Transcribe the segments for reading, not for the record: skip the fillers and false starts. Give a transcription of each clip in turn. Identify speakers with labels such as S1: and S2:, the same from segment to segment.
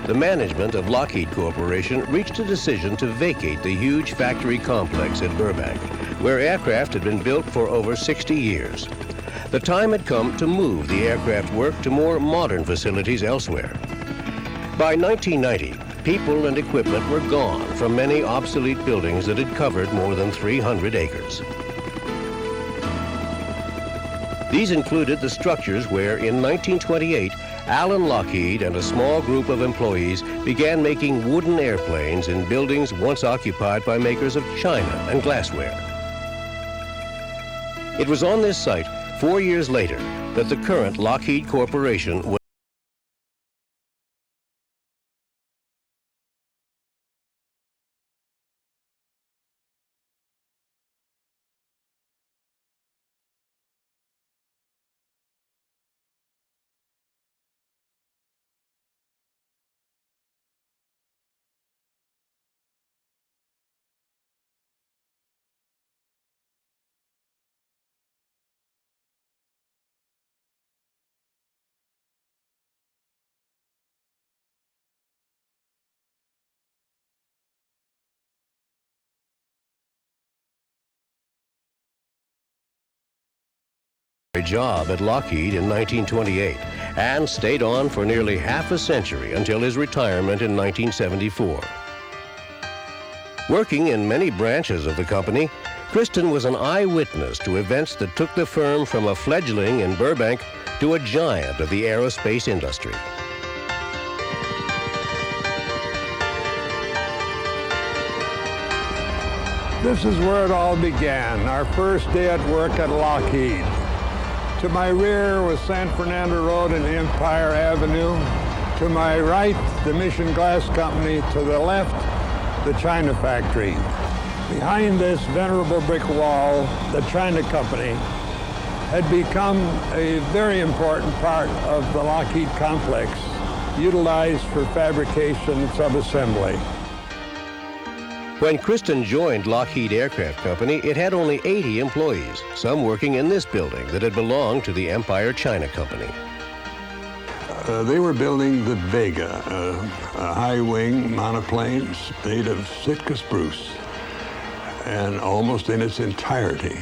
S1: the management of Lockheed Corporation reached a decision to vacate the huge factory complex in Burbank, where aircraft had been built for over 60 years. The time had come to move the aircraft work to more modern facilities elsewhere. By 1990, people and equipment were gone from many obsolete buildings that had covered more than 300 acres. These included the structures where, in 1928, Alan Lockheed and a small group of employees began making wooden airplanes in buildings once occupied by makers of china and glassware. It was on this site, 4 years later, that the current Lockheed Corporation was a job at Lockheed in 1928 and stayed on for nearly half a century until his retirement in 1974. Working in many branches of the company, Kristen was an eyewitness to events that took the firm from a fledgling in Burbank to a giant of the aerospace industry.
S2: This is where it all began, our first day at work at Lockheed. To my rear was San Fernando Road and Empire Avenue. To my right, the Mission Glass Company. To the left, the China factory. Behind this venerable brick wall, the China Company had become a very important part of the Lockheed complex, utilized for fabrication and subassembly.
S1: When Kristen joined Lockheed Aircraft Company, it had only 80 employees, some working in this building that had belonged to the Empire China Company.
S2: They were building the Vega, a high-wing monoplane made of Sitka spruce, and almost in its entirety.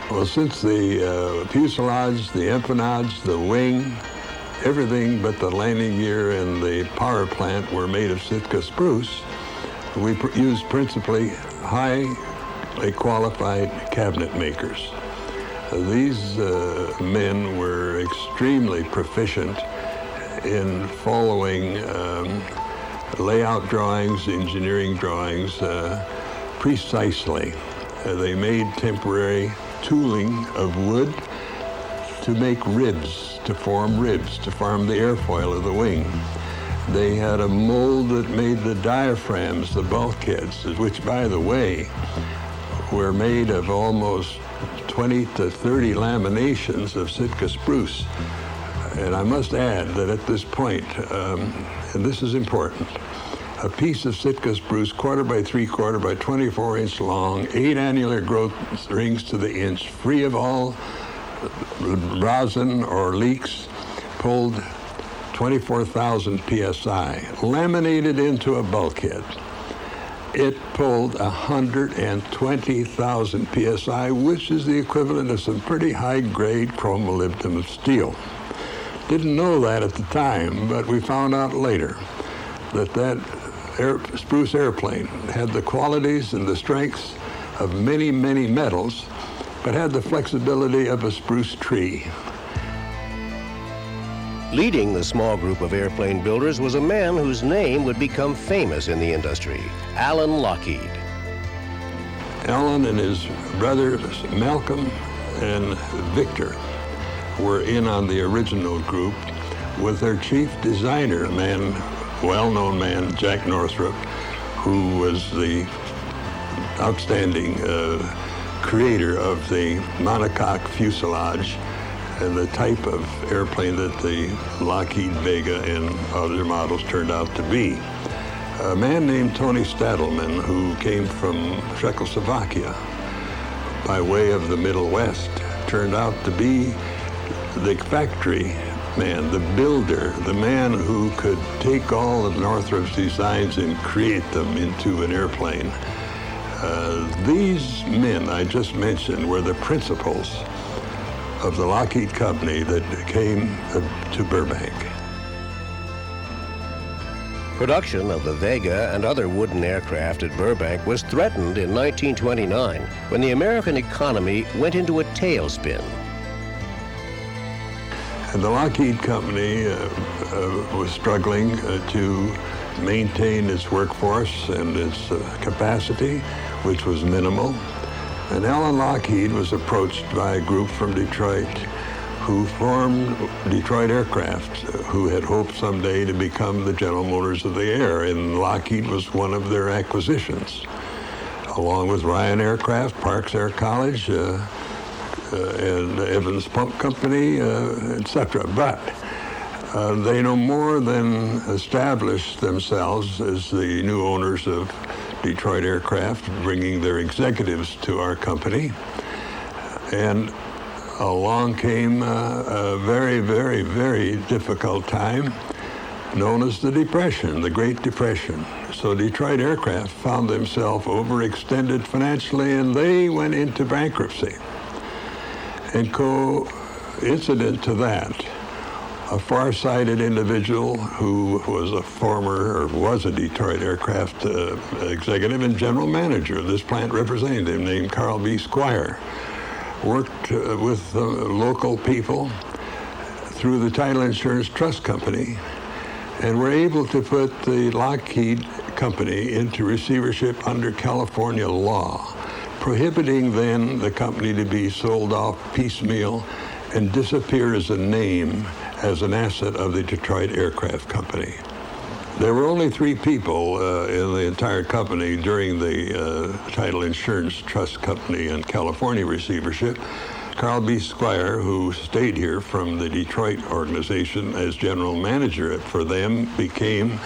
S2: Well, since the fuselage, the empennage, the wing, everything but the landing gear and the power plant were made of Sitka spruce, we used principally highly qualified cabinet makers. These men were extremely proficient in following layout drawings, engineering drawings precisely. They made temporary tooling of wood to make ribs, to form the airfoil of the wing. They had a mold that made the diaphragms, the bulkheads, which, by the way, were made of almost 20 to 30 laminations of Sitka spruce. And I must add that at this point, and this is important, a piece of Sitka spruce, 1/4 by 3/4 by 24 inch long, 8 annular growth rings to the inch, free of all rosin or leaks, pulled 24,000 PSI, laminated into a bulkhead. It pulled 120,000 PSI, which is the equivalent of some pretty high-grade chromolybdenum steel. Didn't know that at the time, but we found out later that spruce airplane had the qualities and the strengths of many, many metals, but had the flexibility of a spruce tree.
S1: Leading the small group of airplane builders was a man whose name would become famous in the industry, Alan Lockheed.
S2: Alan and his brothers Malcolm and Victor were in on the original group with their chief designer, a man, well-known man, Jack Northrop, who was the outstanding creator of the monocoque fuselage and the type of airplane that the Lockheed Vega and other models turned out to be. A man named Tony Stadelman, who came from Czechoslovakia by way of the Middle West, turned out to be the factory man, the builder, the man who could take all of Northrop's designs and create them into an airplane. These men I just mentioned were the principals of the Lockheed company that came to Burbank.
S1: Production of the Vega and other wooden aircraft at Burbank was threatened in 1929 when the American economy went into a tailspin.
S2: And the Lockheed company was struggling to maintain its workforce and its capacity, which was minimal. And Alan Lockheed was approached by a group from Detroit who formed Detroit Aircraft, who had hoped someday to become the General Motors of the air, and Lockheed was one of their acquisitions, along with Ryan Aircraft, Parks Air College, and Evans Pump Company, etc. But they no more than established themselves as the new owners of Detroit Aircraft, bringing their executives to our company. And along came a very, very, very difficult time known as the Depression, the Great Depression. So Detroit Aircraft found themselves overextended financially, and they went into bankruptcy. And coincident to that, a far-sighted individual who was a Detroit Aircraft executive and general manager of this plant representative named Carl B. Squire, worked with local people through the Title Insurance Trust Company, and were able to put the Lockheed Company into receivership under California law, prohibiting then the company to be sold off piecemeal and disappear as a name, as an asset of the Detroit Aircraft Company. There were only 3 people in the entire company during the Title Insurance Trust Company and California receivership. Carl B. Squire, who stayed here from the Detroit organization as general manager for them, became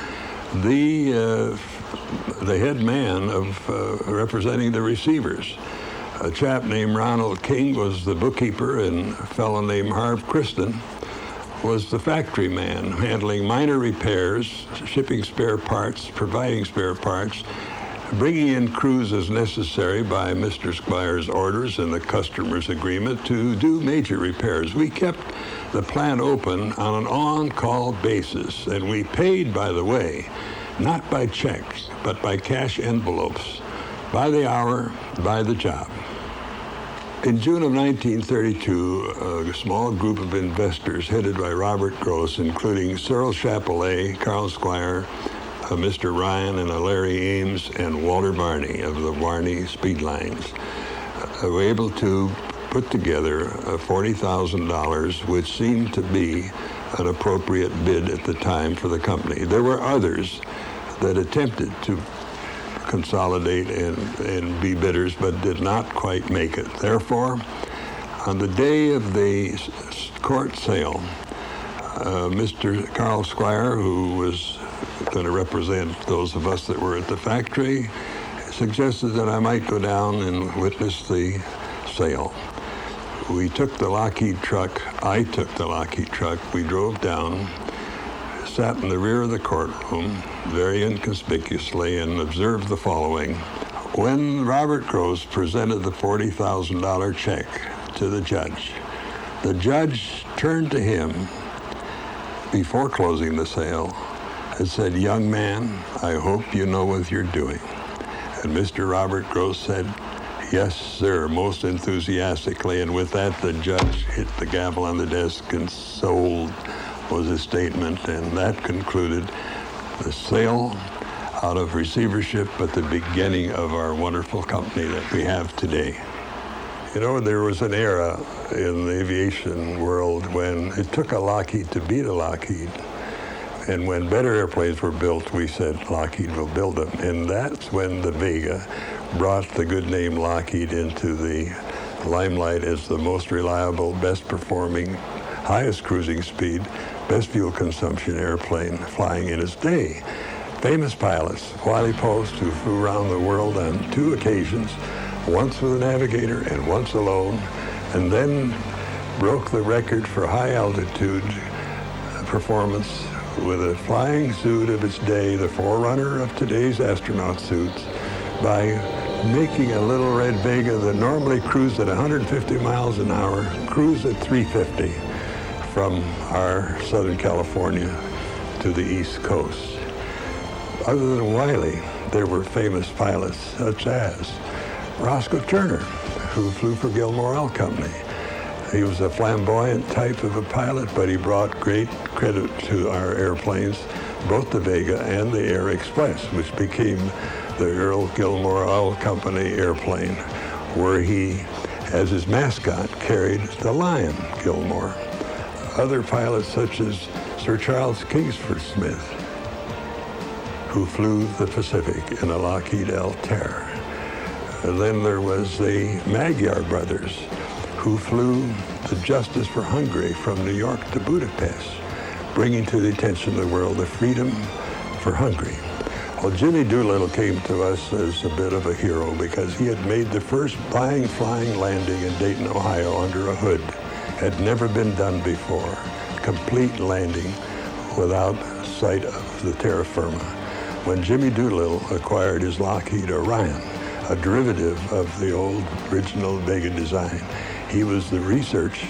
S2: the head man of representing the receivers. A chap named Ronald King was the bookkeeper, and a fellow named Harv Kristen was the factory man, handling minor repairs, shipping spare parts, providing spare parts, bringing in crews as necessary by Mr. Squire's orders and the customer's agreement to do major repairs. We kept the plant open on an on-call basis, and we paid, by the way, not by checks, but by cash envelopes, by the hour, by the job. In June of 1932, a small group of investors headed by Robert Gross, including Cyril Chapelet, Carl Squire, Mr. Ryan, and Larry Ames, and Walter Barney of the Barney Speed Lines, were able to put together $40,000, which seemed to be an appropriate bid at the time for the company. There were others that attempted to consolidate and be bidders, but did not quite make it. Therefore, on the day of the court sale, Mr. Carl Squire, who was going to represent those of us that were at the factory, suggested that I might go down and witness the sale. We took the Lockheed truck. I took the Lockheed truck. We drove down, sat in the rear of the courtroom very inconspicuously, and observed the following. When Robert Gross presented the $40,000 check to the judge turned to him before closing the sale and said, "Young man, I hope you know what you're doing." And Mr. Robert Gross said, "Yes, sir," most enthusiastically, and with that the judge hit the gavel on the desk, and sold was his statement, and that concluded the sale out of receivership, but the beginning of our wonderful company that we have today. You know, there was an era in the aviation world when it took a Lockheed to beat a Lockheed. And when better airplanes were built, we said, Lockheed will build them. And that's when the Vega brought the good name Lockheed into the limelight as the most reliable, best performing, highest cruising speed, best fuel consumption airplane flying in its day. Famous pilots, Wiley Post, who flew around the world on 2 occasions, once with a navigator and once alone, and then broke the record for high altitude performance with a flying suit of its day, the forerunner of today's astronaut suits, by making a little red Vega that normally cruised at 150 miles an hour, cruise at 350 from our Southern California to the East Coast. Other than Wiley, there were famous pilots such as Roscoe Turner, who flew for Gilmore Oil Company. He was a flamboyant type of a pilot, but he brought great credit to our airplanes, both the Vega and the Air Express, which became the Earl Gilmore Oil Company airplane, where he, as his mascot, carried the Lion Gilmore. Other pilots such as Sir Charles Kingsford Smith, who flew the Pacific in a Lockheed L-Terror. And then there was the Magyar brothers, who flew the Justice for Hungary from New York to Budapest, bringing to the attention of the world the freedom for Hungary. Well, Jimmy Doolittle came to us as a bit of a hero because he had made the first flying landing in Dayton, Ohio under a hood. Had never been done before. Complete landing without sight of the terra firma. When Jimmy Doolittle acquired his Lockheed Orion, a derivative of the old original Vega design, he was the research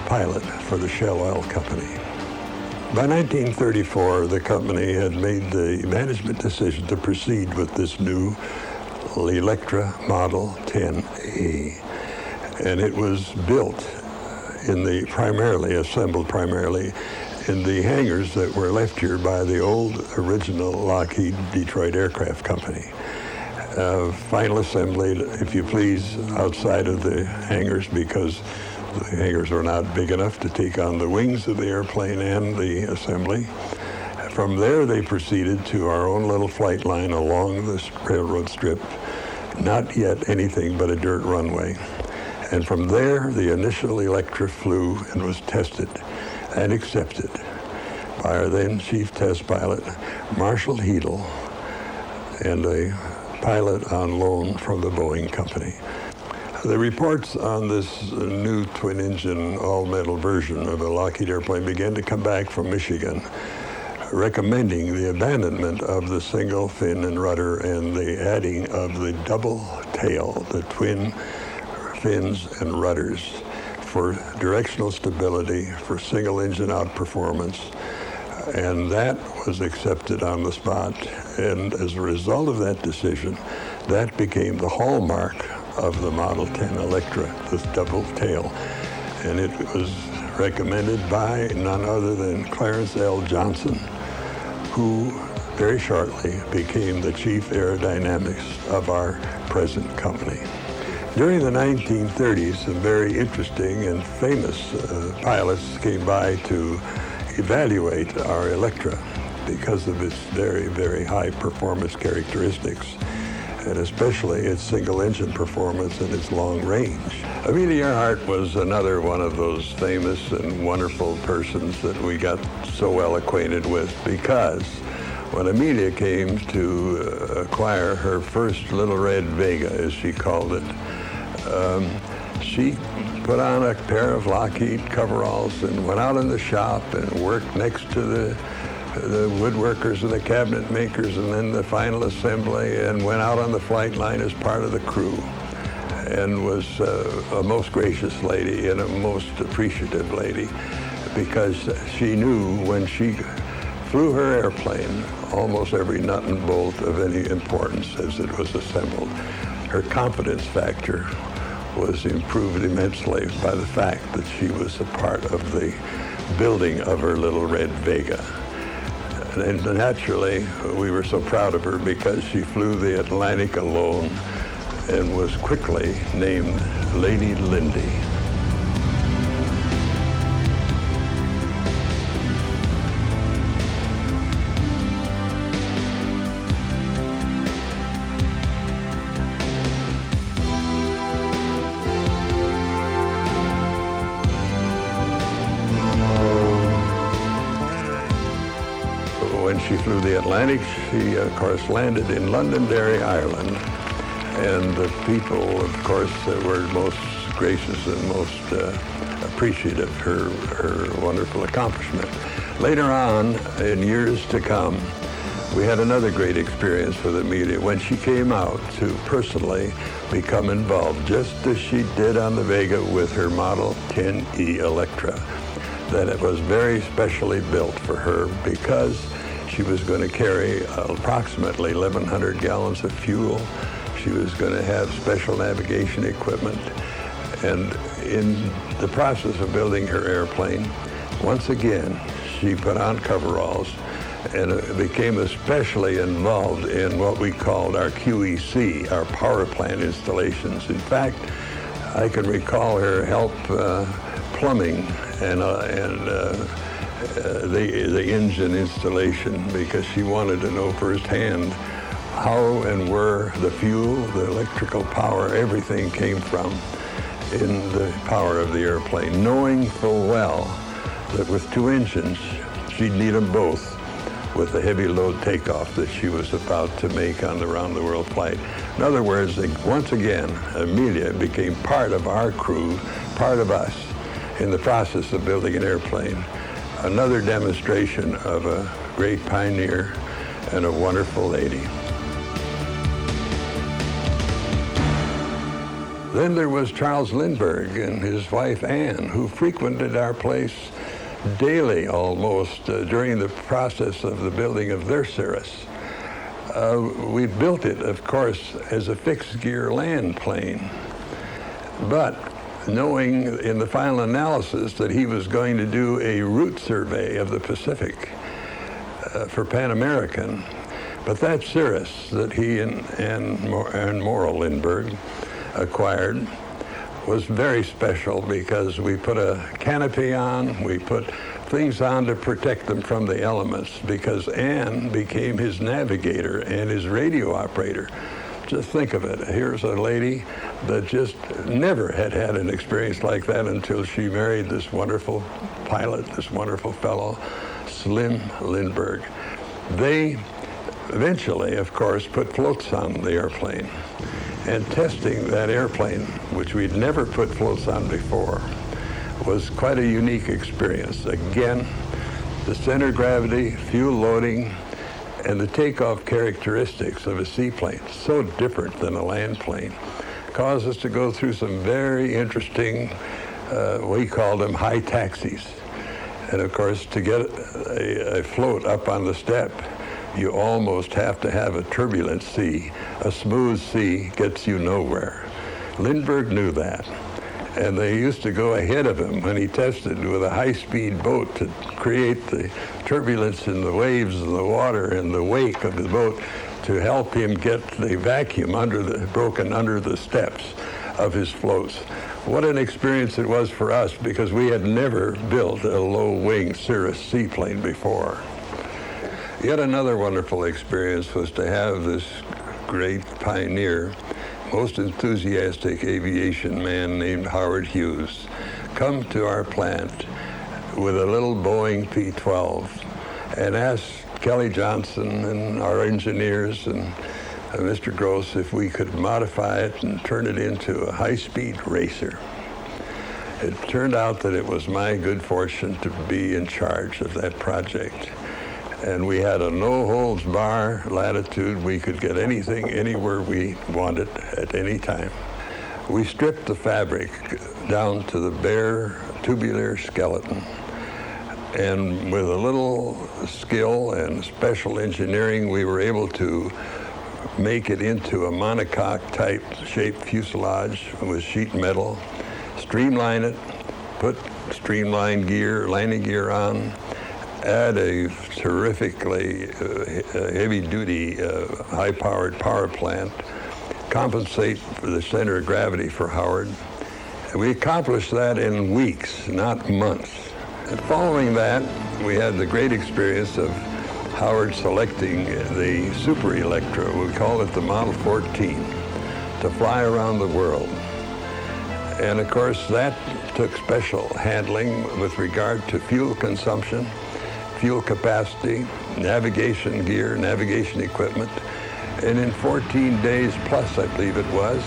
S2: pilot for the Shell Oil Company. By 1934, the company had made the management decision to proceed with this new Electra Model 10A. And it was built assembled primarily in the hangars that were left here by the old original Lockheed Detroit Aircraft Company. Final assembly, if you please, outside of the hangars because the hangars were not big enough to take on the wings of the airplane and the assembly. From there, they proceeded to our own little flight line along this railroad strip, not yet anything but a dirt runway. And from there, the initial Electra flew and was tested and accepted by our then chief test pilot, Marshall Heedle, and a pilot on loan from the Boeing Company. The reports on this new twin-engine, all-metal version of a Lockheed airplane began to come back from Michigan, recommending the abandonment of the single fin and rudder and the adding of the double tail, the twin fins and rudders, for directional stability, for single-engine outperformance. And that was accepted on the spot. And as a result of that decision, that became the hallmark of the Model 10 Electra, this double tail. And it was recommended by none other than Clarence L. Johnson, who very shortly became the chief aerodynamist of our present company. During the 1930s, some very interesting and famous pilots came by to evaluate our Electra because of its very, very high performance characteristics, and especially its single-engine performance and its long range. Amelia Earhart was another one of those famous and wonderful persons that we got so well acquainted with, because when Amelia came to acquire her first little red Vega, as she called it, she put on a pair of Lockheed coveralls and went out in the shop and worked next to the woodworkers and the cabinet makers and then the final assembly, and went out on the flight line as part of the crew, and was a most gracious lady and a most appreciative lady, because she knew when she flew her airplane almost every nut and bolt of any importance as it was assembled. Her confidence factor was improved immensely by the fact that she was a part of the building of her little red Vega. And naturally, we were so proud of her because she flew the Atlantic alone and was quickly named Lady Lindy. When she flew the Atlantic, she, of course, landed in Londonderry, Ireland. And the people, of course, were most gracious and most appreciative of her wonderful accomplishment. Later on, in years to come, we had another great experience with Amelia when she came out to personally become involved, just as she did on the Vega with her Model 10E Electra, that it was very specially built for her because she was going to carry approximately 1,100 gallons of fuel. She was going to have special navigation equipment. And in the process of building her airplane, once again, she put on coveralls and became especially involved in what we called our QEC, our power plant installations. In fact, I can recall her help plumbing and the engine installation, because she wanted to know firsthand how and where the fuel, the electrical power, everything came from in the power of the airplane, knowing full well that with two engines, she'd need them both with the heavy load takeoff that she was about to make on the round-the-world flight. In other words, once again, Amelia became part of our crew, part of us, in the process of building an airplane. Another demonstration of a great pioneer and a wonderful lady. Then there was Charles Lindbergh and his wife Ann, who frequented our place daily almost during the process of the building of their Cirrus. We built it, of course, as a fixed-gear land plane, but knowing in the final analysis that he was going to do a route survey of the Pacific for Pan American. But that Cirrus that he and Morrill Lindbergh acquired was very special because we put a canopy on, we put things on to protect them from the elements, because Ann became his navigator and his radio operator. Just think of it. Here's a lady that just never had had an experience like that until she married this wonderful pilot, this wonderful fellow, Slim Lindbergh. They eventually, of course, put floats on the airplane. And testing that airplane, which we'd never put floats on before, was quite a unique experience. Again, the center of gravity, fuel loading, and the takeoff characteristics of a seaplane, so different than a land plane, caused us to go through some very interesting, we called them high taxis. And of course, to get a float up on the step, you almost have to have a turbulent sea. A smooth sea gets you nowhere. Lindbergh knew that. And they used to go ahead of him when he tested with a high-speed boat to create the turbulence in the waves and the water in the wake of the boat to help him get the vacuum broken under the steps of his floats. What an experience it was for us, because we had never built a low-wing Cirrus seaplane before. Yet another wonderful experience was to have this great pioneer, most enthusiastic aviation man named Howard Hughes come to our plant with a little Boeing P-12 and ask Kelly Johnson and our engineers and Mr. Gross if we could modify it and turn it into a high-speed racer. It turned out that it was my good fortune to be in charge of that project. And we had a no-holds-bar latitude. We could get anything anywhere we wanted at any time. We stripped the fabric down to the bare tubular skeleton. And with a little skill and special engineering, we were able to make it into a monocoque type shaped fuselage with sheet metal, streamline it, put streamlined gear, landing gear on, add a terrifically heavy-duty, high-powered power plant, compensate for the center of gravity for Howard. And we accomplished that in weeks, not months. And following that, we had the great experience of Howard selecting the Super Electra, we call it the Model 14, to fly around the world. And of course, that took special handling with regard to fuel consumption, fuel capacity, navigation gear, navigation equipment. And in 14 days plus, I believe it was,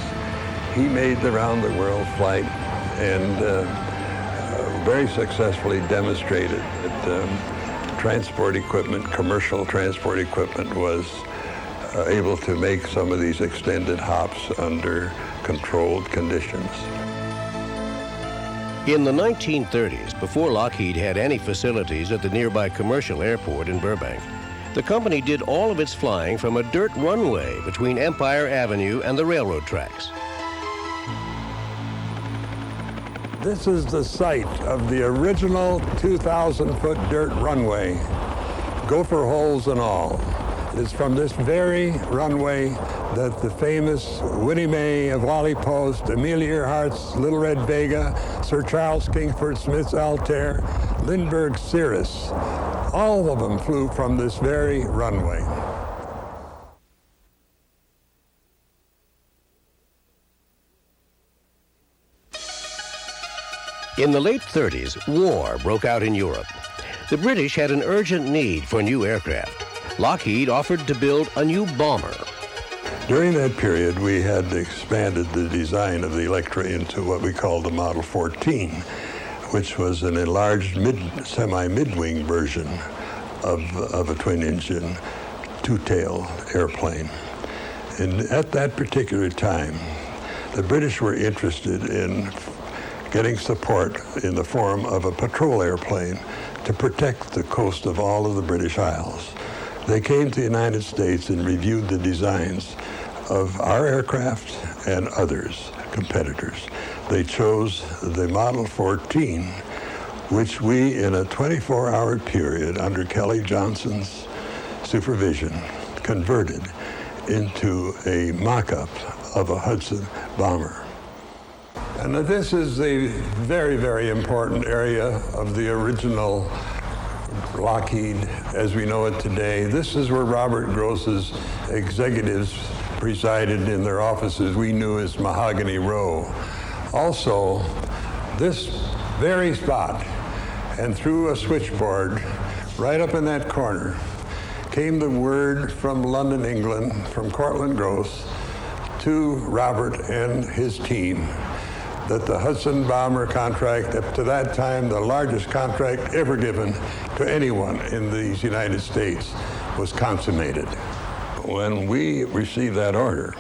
S2: he made the round-the-world flight and very successfully demonstrated that transport equipment, commercial transport equipment, was able to make some of these extended hops under controlled conditions.
S1: In the 1930s, before Lockheed had any facilities at the nearby commercial airport in Burbank, the company did all of its flying from a dirt runway between Empire Avenue and the railroad tracks.
S2: This is the site of the original 2,000-foot dirt runway, gopher holes and all. It's from this very runway that the famous Winnie Mae of Wally Post, Amelia Earhart's Little Red Vega, Sir Charles Kingsford Smith's Altair, Lindbergh's Cirrus, all of them flew from this very runway.
S1: In the late 30s, war broke out in Europe. The British had an urgent need for new aircraft. Lockheed offered to build a new bomber.
S2: During that period, we had expanded the design of the Electra into what we called the Model 14, which was an enlarged semi-mid-wing version of a twin-engine, two-tailed airplane. And at that particular time, the British were interested in getting support in the form of a patrol airplane to protect the coast of all of the British Isles. They came to the United States and reviewed the designs of our aircraft and others, competitors. They chose the Model 14, which we, in a 24-hour period under Kelly Johnson's supervision, converted into a mock-up of a Hudson bomber. And this is a very, very important area of the original Lockheed as we know it today. This is where Robert Gross's executives presided in their offices we knew as Mahogany Row. Also, this very spot, and through a switchboard, right up in that corner, came the word from London, England, from Cortlandt Gross to Robert and his team that the Hudson bomber contract, up to that time the largest contract ever given to anyone in these United States, was consummated. When we received that order,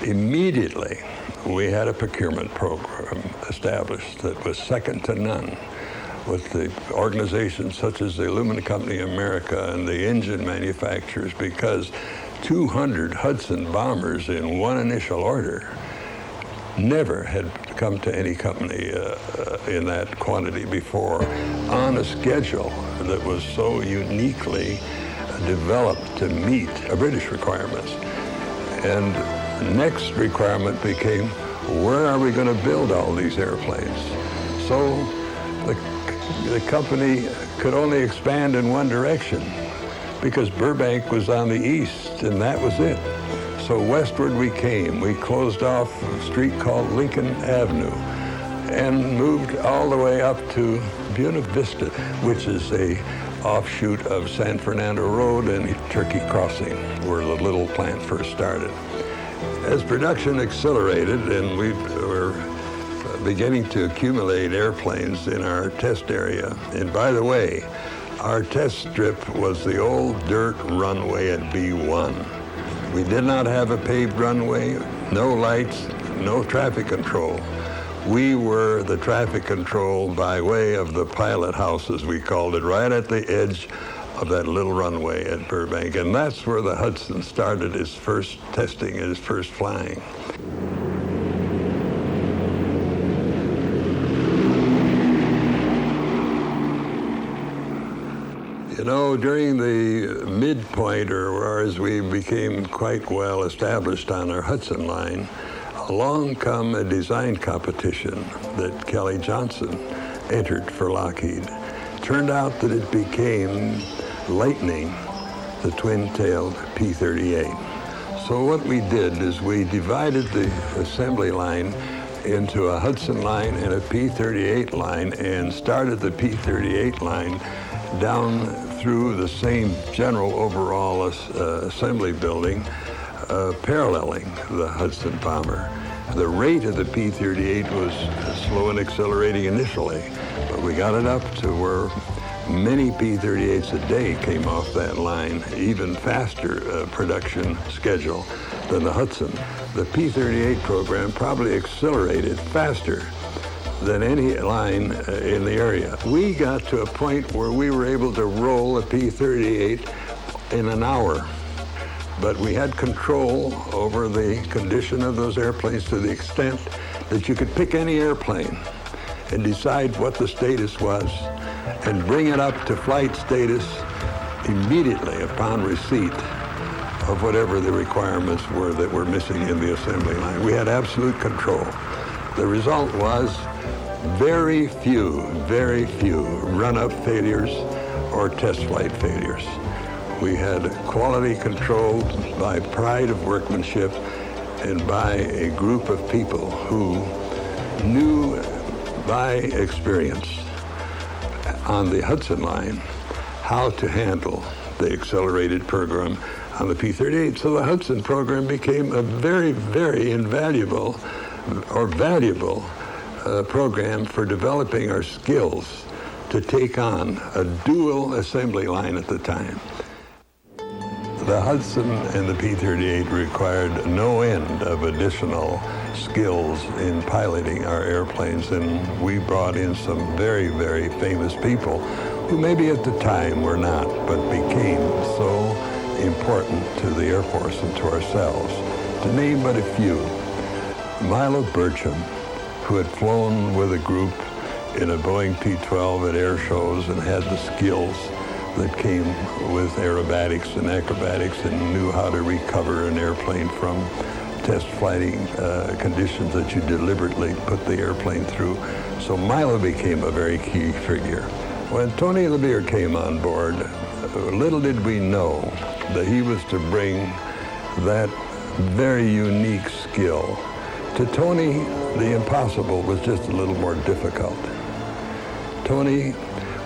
S2: immediately we had a procurement program established that was second to none with the organizations such as the Aluminum Company of America and the engine manufacturers, because 200 Hudson bombers in one initial order never had come to any company in that quantity before, on a schedule that was so uniquely developed to meet British requirements. And the next requirement became, where are we going to build all these airplanes? So the company could only expand in one direction because Burbank was on the east, and that was it. So westward we came. We closed off a street called Lincoln Avenue and moved all the way up to Buena Vista, which is a offshoot of San Fernando Road and Turkey Crossing, where the little plant first started. As production accelerated and we were beginning to accumulate airplanes in our test area, and by the way, our test strip was the old dirt runway at B1. We did not have a paved runway, no lights, no traffic control. We were the traffic control by way of the pilot house, as we called it, right at the edge of that little runway at Burbank. And that's where the Hudson started its first testing and its first flying. You know, during the midpoint, or as we became quite well established on our Hudson line, along come a design competition that Kelly Johnson entered for Lockheed. Turned out that it became Lightning, the twin-tailed P-38. So what we did is we divided the assembly line into a Hudson line and a P-38 line, and started the P-38 line down through the same general overall assembly building, paralleling the Hudson bomber. The rate of the P-38 was slow and accelerating initially, but we got it up to where Many P-38s a day came off that line, even faster production schedule than the Hudson. The P-38 program probably accelerated faster than any line in the area. We got to a point where we were able to roll a P-38 in an hour, but we had control over the condition of those airplanes to the extent that you could pick any airplane and decide what the status was and bring it up to flight status immediately upon receipt of whatever the requirements were that were missing in the assembly line. We had absolute control. The result was very few run-up failures or test flight failures. We had quality controlled by pride of workmanship and by a group of people who knew by experience on the Hudson line how to handle the accelerated program on the P-38. So the Hudson program became a very, very invaluable or valuable program for developing our skills to take on a dual assembly line at the time. The Hudson and the P-38 required no end of additional skills in piloting our airplanes, and we brought in some very, very famous people who maybe at the time were not, but became so important to the Air Force and to ourselves. To name but a few, Milo Burcham, who had flown with a group in a Boeing P-12 at air shows and had the skills that came with aerobatics and acrobatics and knew how to recover an airplane from test flighting conditions that you deliberately put the airplane through. So Milo became a very key figure. When Tony LeBeer came on board, little did we know that he was to bring that very unique skill. To Tony, the impossible was just a little more difficult. Tony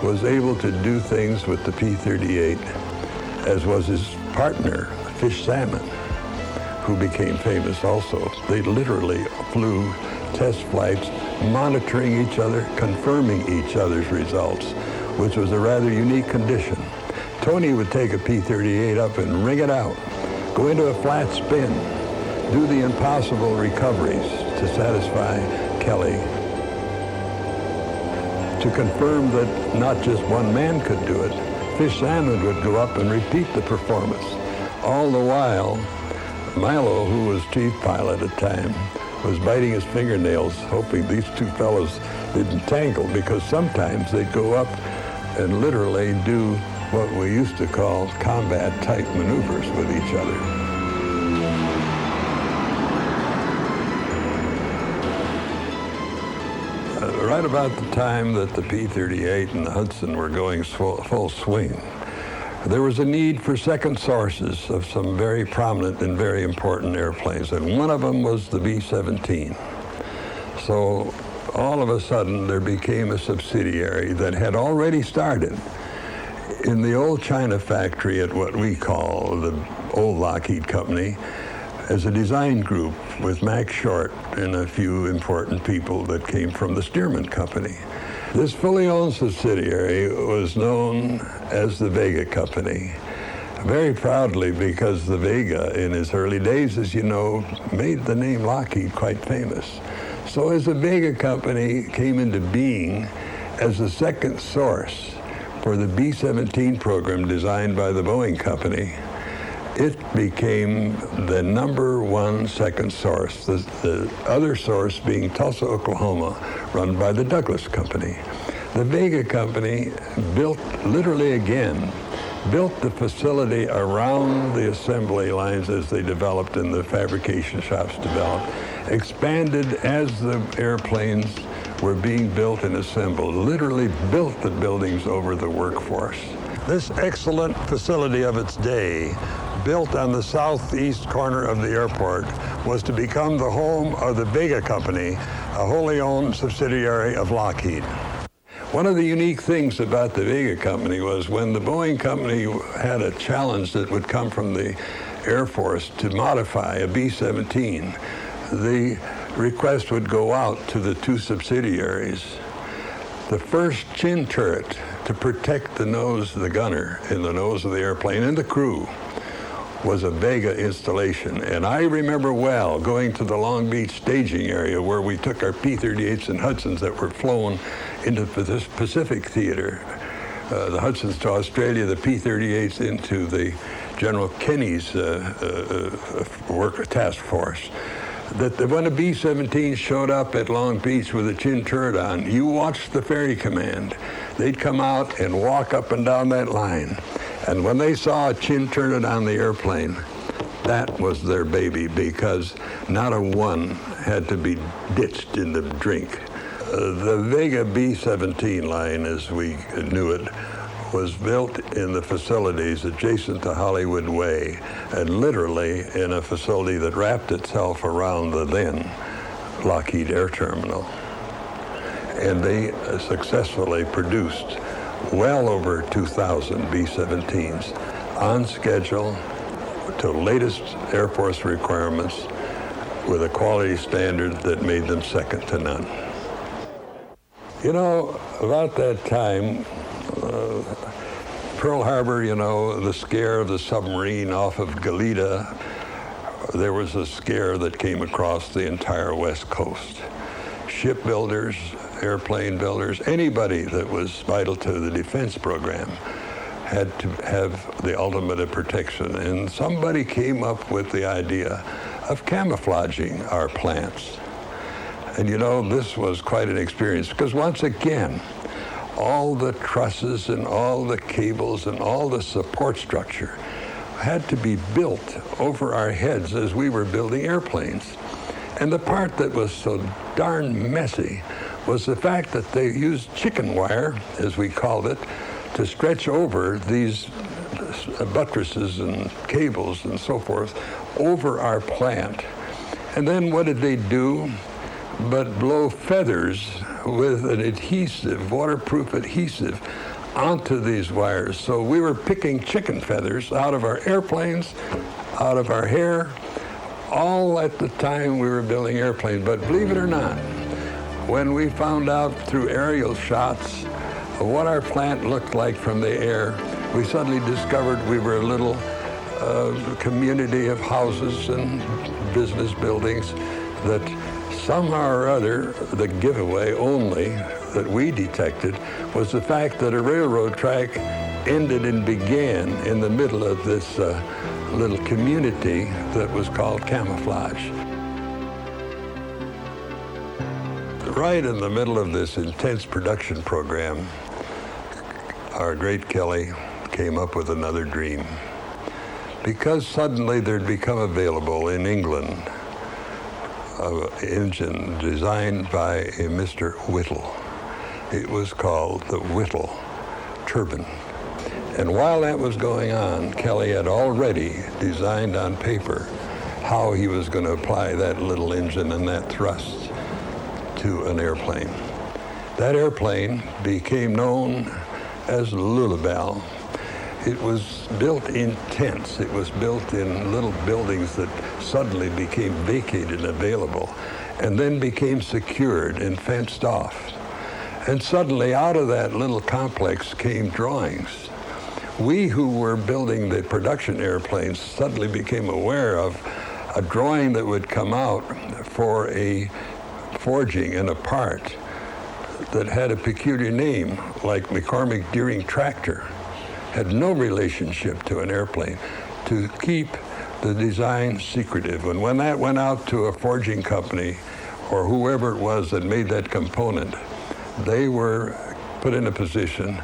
S2: was able to do things with the P-38, as was his partner, Fish Salmon, who became famous also. They literally flew test flights, monitoring each other, confirming each other's results, which was a rather unique condition. Tony would take a P-38 up and ring it out, go into a flat spin, do the impossible recoveries to satisfy Kelly, to confirm that not just one man could do it. Fish Salmon would go up and repeat the performance. All the while, Milo, who was chief pilot at the time, was biting his fingernails, hoping these two fellows didn't tangle, because sometimes they'd go up and literally do what we used to call combat-type maneuvers with each other. Right about the time that the P-38 and the Hudson were going full swing, there was a need for second sources of some very prominent and very important airplanes, and one of them was the B-17. So all of a sudden there became a subsidiary that had already started in the old China factory at what we call the old Lockheed company as a design group with Max Short and a few important people that came from the Stearman Company. This fully owned subsidiary was known as the Vega Company, very proudly, because the Vega in its early days, as you know, made the name Lockheed quite famous. So as the Vega Company came into being as the second source for the B-17 program designed by the Boeing Company, it became the number one second source, the other source being Tulsa, Oklahoma, run by the Douglas Company. The Vega Company built the facility around the assembly lines as they developed and the fabrication shops developed, expanded as the airplanes were being built and assembled, literally built the buildings over the workforce. This excellent facility of its day, built on the southeast corner of the airport, was to become the home of the Vega Company, a wholly owned subsidiary of Lockheed. One of the unique things about the Vega Company was when the Boeing Company had a challenge that would come from the Air Force to modify a B-17, the request would go out to the two subsidiaries. The first chin turret to protect the nose of the gunner and the nose of the airplane and the crew was a Vega installation. And I remember well going to the Long Beach staging area where we took our P-38s and Hudsons that were flown into the Pacific Theater. The Hudsons to Australia, the P-38s into the General Kenny's task force. That when a B-17 showed up at Long Beach with a chin turret on, you watched the ferry command. They'd come out and walk up and down that line. And when they saw a chin turret on the airplane, that was their baby, because not a one had to be ditched in the drink. The Vega B-17 line, as we knew it, was built in the facilities adjacent to Hollywood Way, and literally in a facility that wrapped itself around the then Lockheed Air Terminal. And they successfully produced well over 2,000 B-17s on schedule to latest Air Force requirements with a quality standard that made them second to none. You know, about that time, Pearl Harbor, you know, the scare of the submarine off of Galita, there was a scare that came across the entire West Coast. Shipbuilders, airplane builders, anybody that was vital to the defense program had to have the ultimate of protection. And somebody came up with the idea of camouflaging our plants. And you know, this was quite an experience, because once again, all the trusses and all the cables and all the support structure had to be built over our heads as we were building airplanes. And the part that was so darn messy was the fact that they used chicken wire, as we called it, to stretch over these buttresses and cables and so forth over our plant. And then what did they do but blow feathers with an adhesive, waterproof adhesive, onto these wires. So we were picking chicken feathers out of our airplanes, out of our hair, all at the time we were building airplanes. But believe it or not, when we found out through aerial shots of what our plant looked like from the air, we suddenly discovered we were a little community of houses and business buildings that somehow or other, the giveaway only that we detected was the fact that a railroad track ended and began in the middle of this little community that was called Camouflage. Right in the middle of this intense production program, our great Kelly came up with another dream. Because suddenly there'd become available in England an engine designed by a Mr. Whittle. It was called the Whittle turbine. And while that was going on, Kelly had already designed on paper how he was going to apply that little engine and that thrust to an airplane. That airplane became known as Lulabelle. It was built in tents. It was built in little buildings that suddenly became vacated and available, and then became secured and fenced off. And suddenly out of that little complex came drawings. We who were building the production airplanes suddenly became aware of a drawing that would come out for a forging and a part that had a peculiar name, like McCormick Deering Tractor. Had no relationship to an airplane, to keep the design secretive. And when that went out to a forging company or whoever it was that made that component, they were put in a position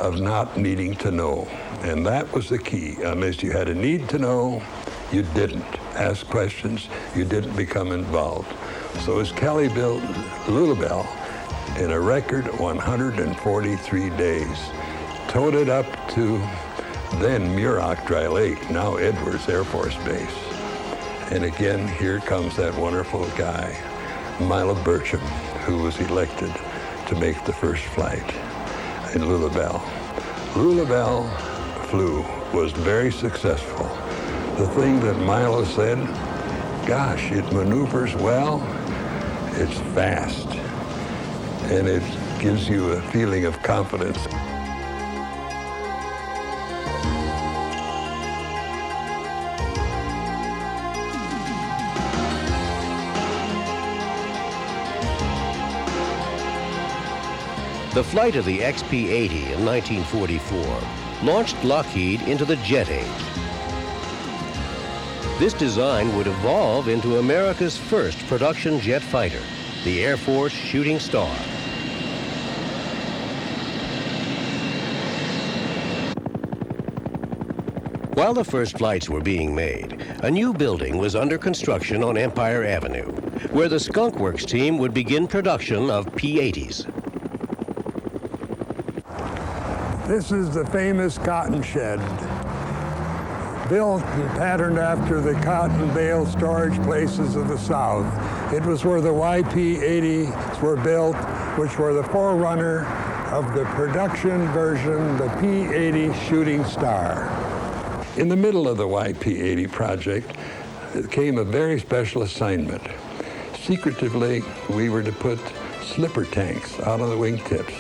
S2: of not needing to know. And that was the key. Unless you had a need to know, you didn't ask questions, you didn't become involved. So as Kelly built Lulabelle in a record 143 days, towed it up to then Muroc Dry Lake, now Edwards Air Force Base. And again, here comes that wonderful guy, Milo Burcham, who was elected to make the first flight in Lulabelle. Lulabelle flew, was very successful. The thing that Milo said, gosh, it maneuvers well, it's fast, and it gives you a feeling of confidence.
S1: The flight of the XP-80 in 1944 launched Lockheed into the jet age. This design would evolve into America's first production jet fighter, the Air Force Shooting Star. While the first flights were being made, a new building was under construction on Empire Avenue, where the Skunk Works team would begin production of P-80s.
S2: This is the famous cotton shed, built and patterned after the cotton bale storage places of the South. It was where the YP-80s were built, which were the forerunner of the production version, the P-80 Shooting Star. In the middle of the YP-80 project came a very special assignment. Secretively, we were to put slipper tanks out on the wingtips.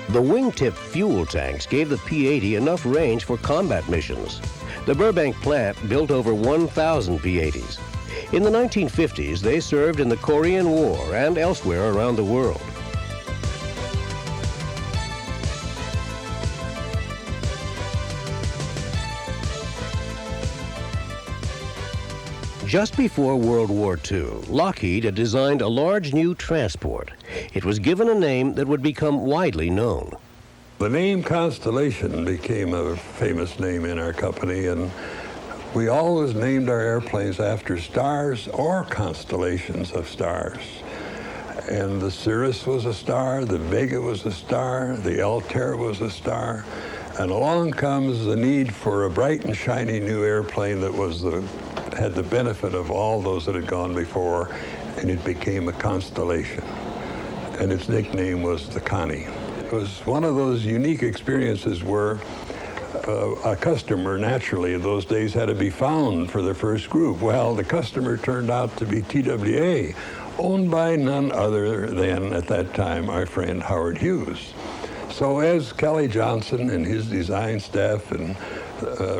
S1: The wingtip fuel tanks gave the P-80 enough range for combat missions. The Burbank plant built over 1,000 P-80s. In the 1950s, they served in the Korean War and elsewhere around the world. Just before World War II, Lockheed had designed a large new transport. It was given a name that would become widely known.
S2: The name Constellation became a famous name in our company, and we always named our airplanes after stars or constellations of stars. And the Cirrus was a star, the Vega was a star, the Altair was a star, and along comes the need for a bright and shiny new airplane that had the benefit of all those that had gone before, and it became a Constellation. And its nickname was the Connie. It was one of those unique experiences where a customer, naturally, in those days had to be found for the first group. Well, the customer turned out to be TWA, owned by none other than, at that time, our friend Howard Hughes. So as Kelly Johnson and his design staff and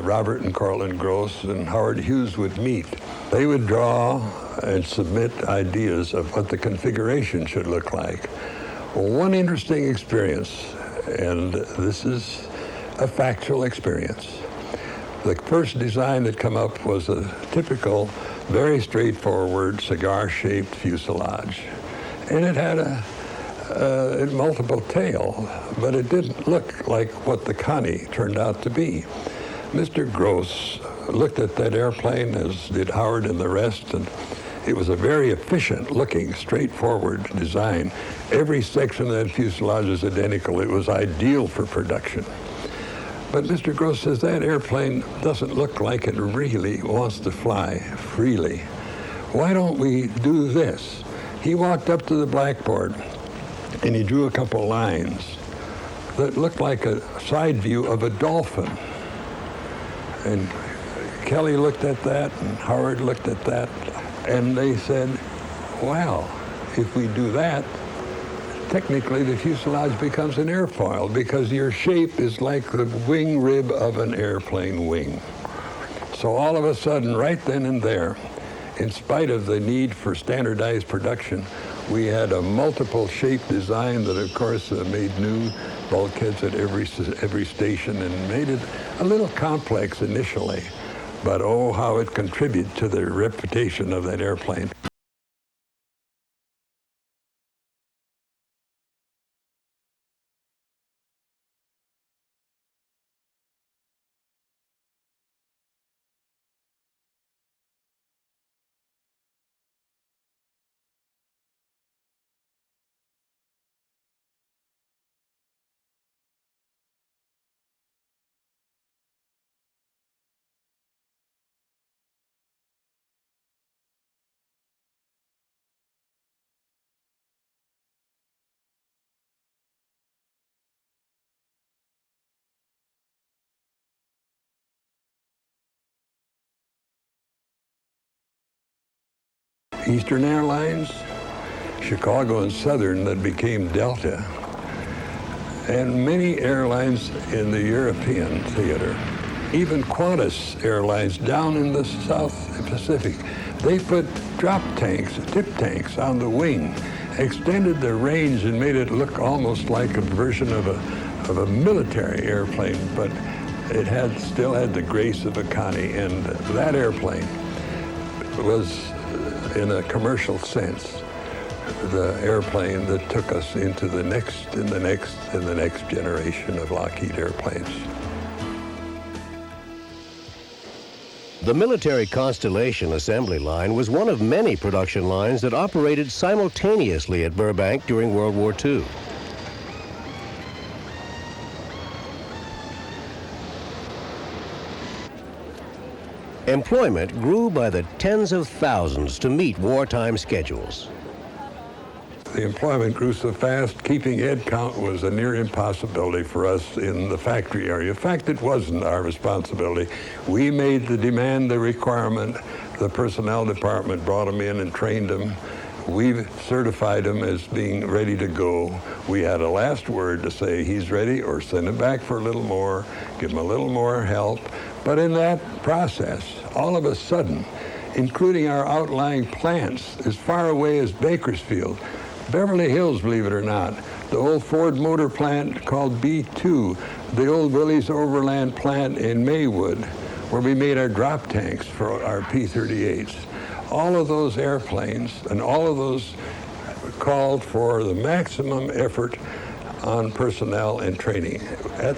S2: Robert and Cortland Gross and Howard Hughes would meet, they would draw and submit ideas of what the configuration should look like. Well, one interesting experience, and this is a factual experience. The first design that came up was a typical, very straightforward cigar-shaped fuselage. And it had a multiple tail, but it didn't look like what the Connie turned out to be. Mr. Gross looked at that airplane, as did Howard and the rest, and it was a very efficient-looking, straightforward design. Every section of that fuselage is identical. It was ideal for production. But Mr. Gross says that airplane doesn't look like it really wants to fly freely. Why don't we do this? He walked up to the blackboard and he drew a couple lines that looked like a side view of a dolphin. And Kelly looked at that and Howard looked at that, and they said, well, if we do that, technically the fuselage becomes an airfoil because your shape is like the wing rib of an airplane wing. So all of a sudden, right then and there, in spite of the need for standardized production, we had a multiple shape design that, of course, made new bulkheads at every station and made it a little complex initially. But oh, how it contributed to the reputation of that airplane. Eastern Airlines, Chicago and Southern that became Delta, and many airlines in the European theater. Even Qantas Airlines down in the South Pacific, they put drop tanks, tip tanks on the wing, extended the range and made it look almost like a version of a military airplane, but it still had the grace of a Connie, and that airplane was, in a commercial sense, the airplane that took us into the next and the next and the next generation of Lockheed airplanes.
S1: The military Constellation assembly line was one of many production lines that operated simultaneously at Burbank during World War II. Employment grew by the tens of thousands to meet wartime schedules.
S2: The employment grew so fast, keeping head count was a near impossibility for us in the factory area. In fact, it wasn't our responsibility. We made the demand, the requirement. The personnel department brought them in and trained them. We certified them as being ready to go. We had a last word to say he's ready, or send him back for a little more, give him a little more help. But in that process, all of a sudden, including our outlying plants as far away as Bakersfield, Beverly Hills, believe it or not, the old Ford motor plant called B2, the old Willys Overland plant in Maywood, where we made our drop tanks for our P-38s. All of those airplanes and all of those called for the maximum effort on personnel and training. At that